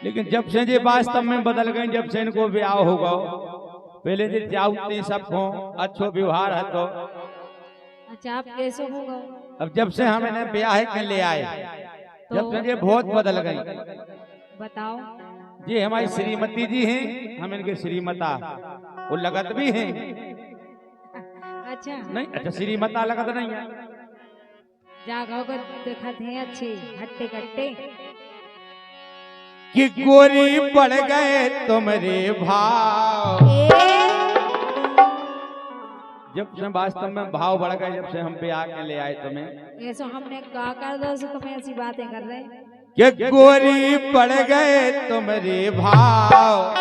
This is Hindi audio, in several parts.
लेकिन जब से ये वास्तव में बदल गई, जब से इनको ब्याह होगा, पहले जो जाऊते सब हो अच्छो व्यवहार है तो अच्छा आप कैसे होगा? अब जब से हम इन्हें ब्याह के ले आए जब से ये बहुत बदल गई। बताओ। ये हमारी श्रीमती जी हैं, हम इनके श्रीमता वो लगत भी हैं। अच्छा नहीं, अच्छा श्रीमता लगत नहीं है। जागो को देखा थे अच्छे हट्टे कट्टे कि गोरी बढ़ गए तुम्हारे भाव। जब से वास्तव में भाव बढ़ गए, जब से हम ब्याह के ले आए तुम्हें। ऐसा हमने कहा कर दो से तुम्हें ऐसी बातें कर रहे हैं कि गोरी बढ़ गए तुम्हारे भाव,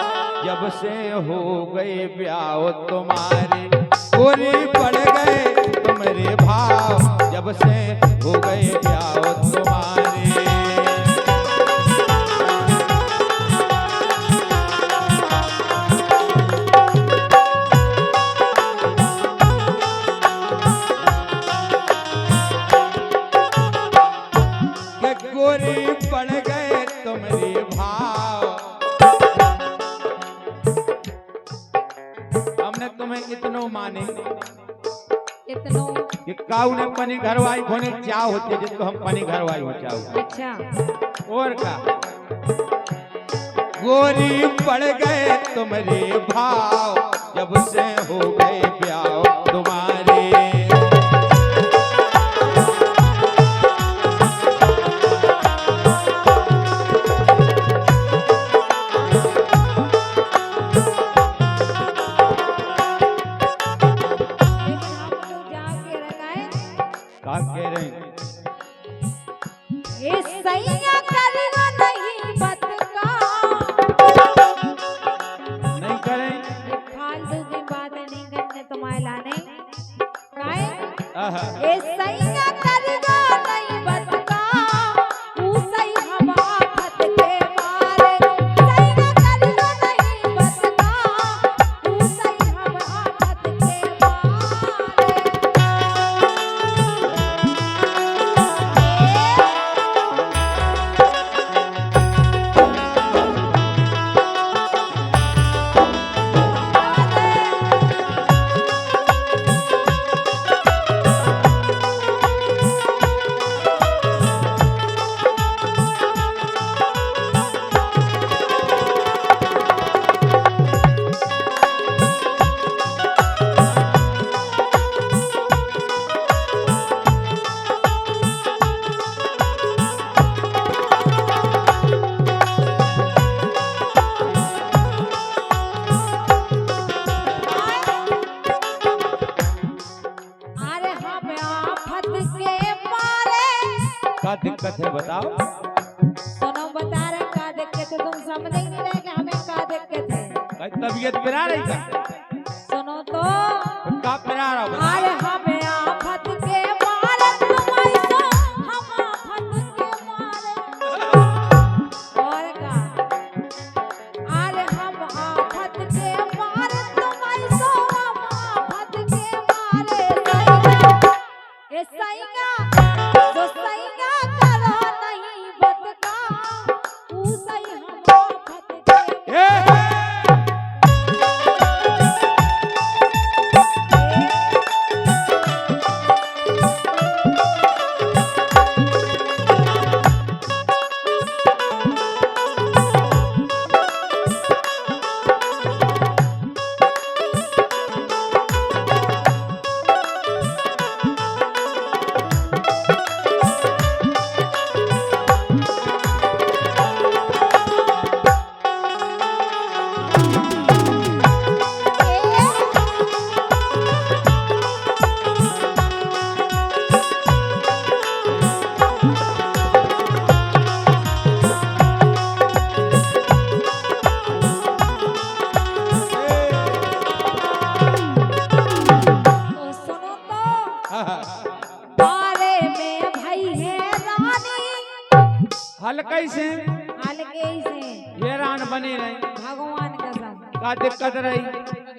जब से हो गए ब्याह तुम्हारे। गोरी बढ़ गए तुम्हारे भाव, जब से हो गए ब्याह तुम्हारे। गोरी बढ़ गए तुम्हारे भाव, हमने तुम्हें इतनो माने इतनो कि काऊ ने पनी घरवाई होने चाह होती है, जिसको हम पनी घरवाई हो चाहू। अच्छा और का गोरी बढ़ गए तुम्हारे भाव, जब से हो गए ब्याह तुम्हारे। क्या दिक्कत है बताओ? सुनो बता रहे क्या दिक्कत है, तुम समझ ही नहीं रहे कि हमें क्या दिक्कत है। तबीयत पिरा रही का? सुनो तो क्या पिरा रहा हो? अरे हमें आफत के मारे तुम ऐसो, हम आफत के मारे और का। अरे हम आफत के मारे तुम ऐसो, हम आफत के मारे। ए सैया तो सैया करो नहीं बतका, तू सही हम आफत के। हल्के से हैरान बनी रही। भगवान कसम का दिक्कत रही?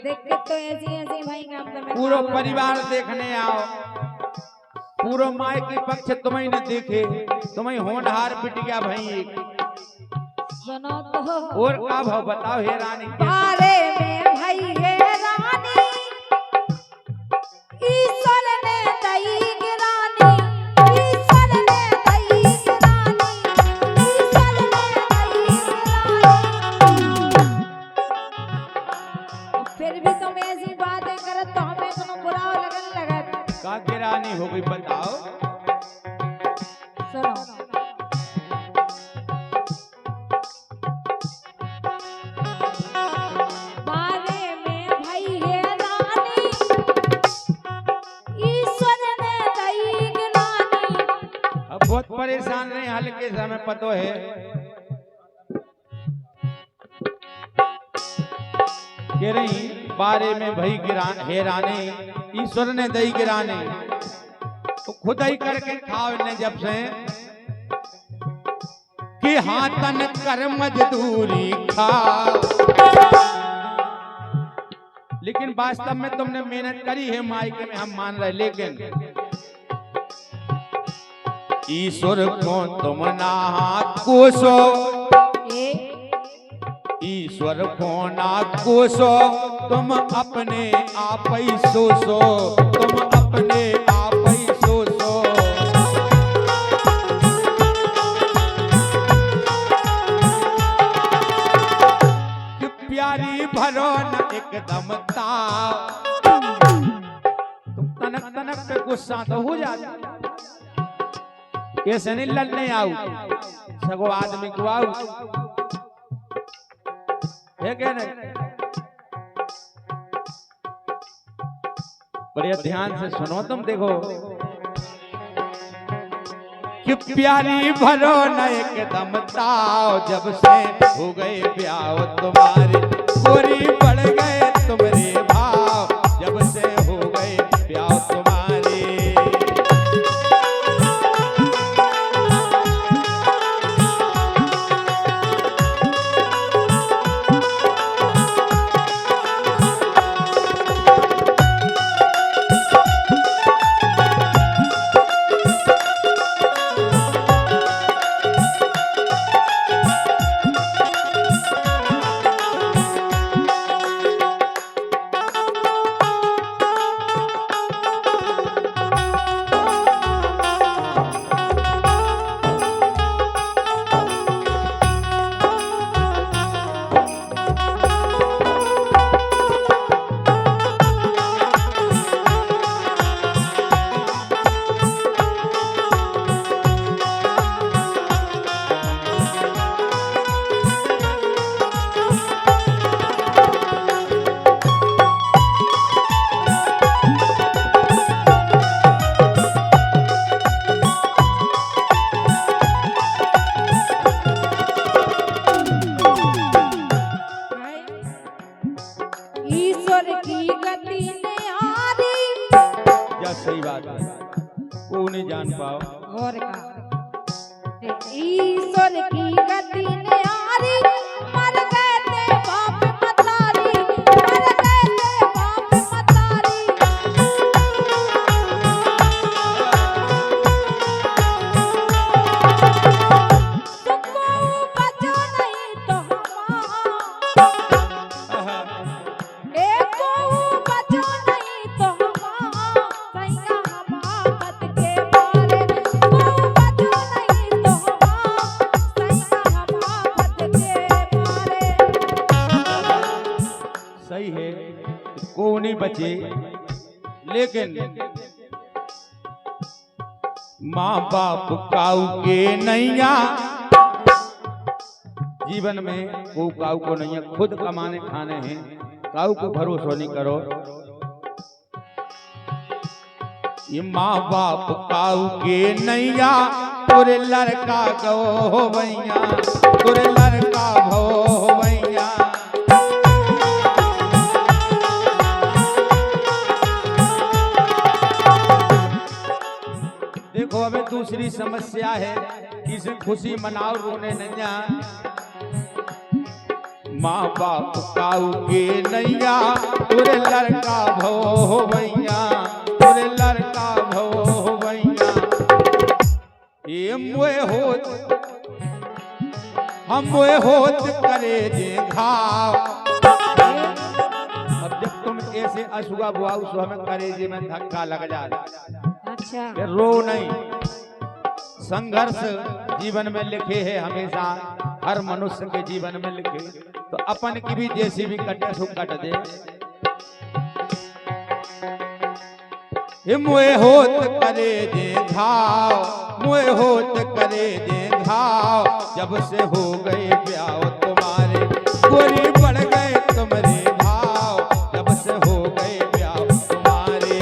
दिक्कत तो ऐसी ऐसी भाई हम तो पूरा परिवार देखने आओ। पूरा माय के पक्ष तुम्हें न देखे, तुम्हें होनहार पिट गया भाई। सुनो तो और का भाव बताओ हे रानी। बारे में भाई हे रानी, ईश्वर ने दई गिरानी, ईश्वर ने दई गिरानी, ईश्वर ने दई गिरानी। फिर भी तुम ऐसी बातें करत तो हमें कोनो बुरा लगन लगत। का गिरानी हो गई बताओ। सुनो बारे में भाई हे रानी, ईश्वर ने दई गिरानी। अब बहुत परेशान रहे हल्के समय पतो है। कह रही बारे में भाई गिरान हे रानी, ईश्वर ने दई गिराने, तो खुद ही करके खाओ ने जब से कि हाथन कर मजदूरी खा। लेकिन वास्तव में तुमने मेहनत करी है मायके में, हम मान रहे, लेकिन ईश्वर को तुम ना कोसो, ईश्वर को ना कोसो, तुम अपने आप ही सोचो, तुम अपने आप ही सोचो। कि प्यारी भरो न एकदम ताव, तुम तनक तनक पे गुस्सा तो हो जाता, ऐसे नहीं लड़ने आओ, सगो आदमी को आओ है क्या नहीं। बढ़िया ध्यान से सुनो तुम, देखो कि प्यारी भरो न एकदम ताव, जब से हो गए ब्याह तुम्हारे, गोरी बढ़ गए तुम्हारे भाव, जब से हो गए ब्याह तुम्हारे। सही बात है, वो नहीं जान पाओ। और का ईश्वर की गति ने आरी, मर गए थे बाप मतारी, मर गए थे बाप मतारी। तुमको बचो नहीं तो सही है, को नहीं बचे, लेकिन माँ बाप काऊ के नैया, जीवन में को काऊ को नैया, खुद कमाने खाने हैं, काऊ को भरोसा नहीं करो। ये माँ बाप काऊ के नैया, तुरे लड़का गो भैया, तुरे लड़का भो भैया। देखो अबे दूसरी समस्या है, किसी खुशी मनाओ रोने नैया, माँ बाप काऊ के नैया, तुरे लड़का भो भैया, तुरे लड़का भो भैया। ये मुए होत हम मुए होत करे जे घाव। अब जब तुम ऐसे अशुआ बुआऊ सो हमें करेजे में धक्का लग जाए, अच्छा फिर रो नहीं। संघर्ष जीवन में लिखे है हमेशा, हर मनुष्य के जीवन में लिखे, तो अपन की भी जैसी भी कटे सो कट दे। मुए होत करे जे घाव, मुए होत करे जे घाव, जब से हो गए ब्याह तुम्हारे गोरी बढ़ गए तुम्हारे भाव, जब से हो गए ब्याह तुम्हारे।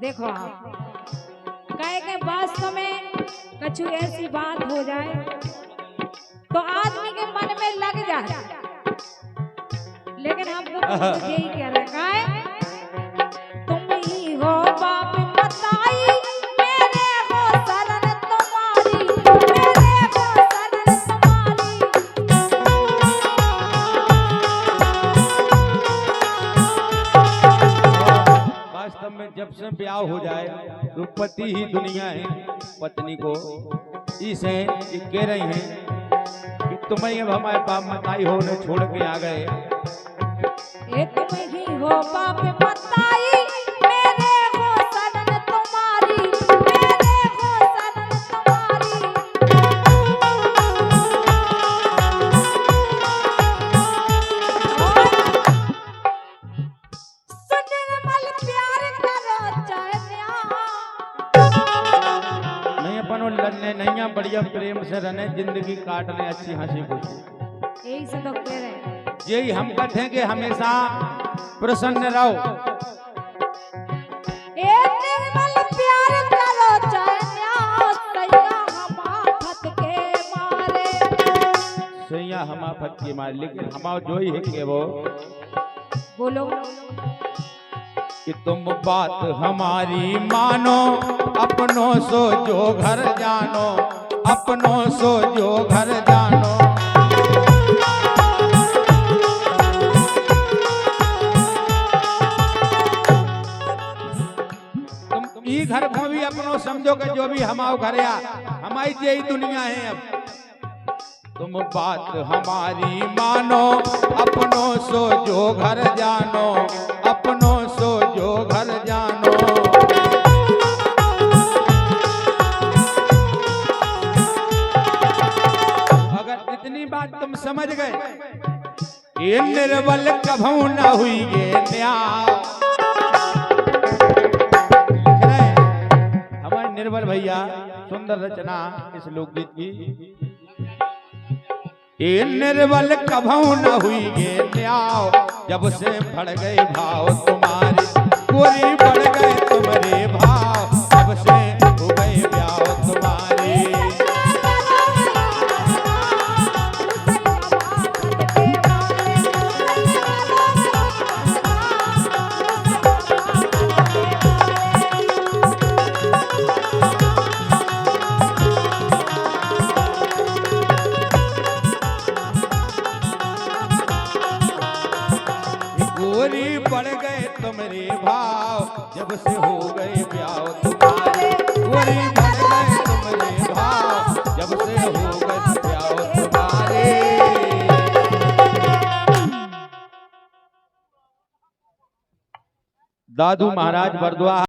देखो आप कहे के वास्तव में कछु ऐसी बात हो जाए तो आदमी के मन में लग जाए, लेकिन हम तो यही कह रहे हैं, तुम ही हो बाप मताई, मेरे हो शरण तुम्हारी, मेरे हो शरण तुम्हारी। वास्तव में जब से ब्याह हो जाए तो पति ही दुनिया है, पत्नी को इसे ये कह रही हैं कि तुम्हें अब हमारे बाप मताई हो ने छोड़ के आ गए। ये तुम ही हो बाप मताई, मेरे हो शरण तुम्हारी, मेरे हो शरण तुम्हारी। सुनिर्मल प्यार करो चाहे नहीं अपन लड़ने नहीं, बढ़िया प्रेम से रहने, जिंदगी काटने, अच्छी हंसी खुशी, यही से तो कह रहे हैं। यही हम कहते हैं कि हमेशा प्रसन्न रहो। ए निर्मल प्यार करो चाहे सैया हम आफत के मारे, सैया हम आफत के मारे, लेकिन हमारा जो ही है कि वो बोलो कि तुम बात हमारी मानो, अपनों सो जो घर जानो, अपनों सो जो घर जानो। तुम ई घर को भी अपनों समझो कि जो भी हमारे घर या हमारी यही दुनिया है। अब तुम बात हमारी मानो, अपनों सो जो घर जानो, अपनों सो जो घर जानो। अगर इतनी बात तुम समझ गए, ये निर्बल कभू न हुई ये न्याय। लिख रहे हैं हमारे निर्बल भैया, सुंदर रचना इस लोकगीत की। ये निर्बल कभू न हुई ये न्याय, जब से बढ़ गए भाव तुम्हारे गोरी बढ़ गए तुम्हारे भाव, जब से हो गए ब्याह तुम्हारे। गोरी बढ़ गए तुम्हारे भाव, जब से हो गए ब्याह तुम्हारे गोरी बढ़ गए तुम्हारे भाव, जब से हो गए ब्याह तुम्हारे। दादू महाराज बरदुआ।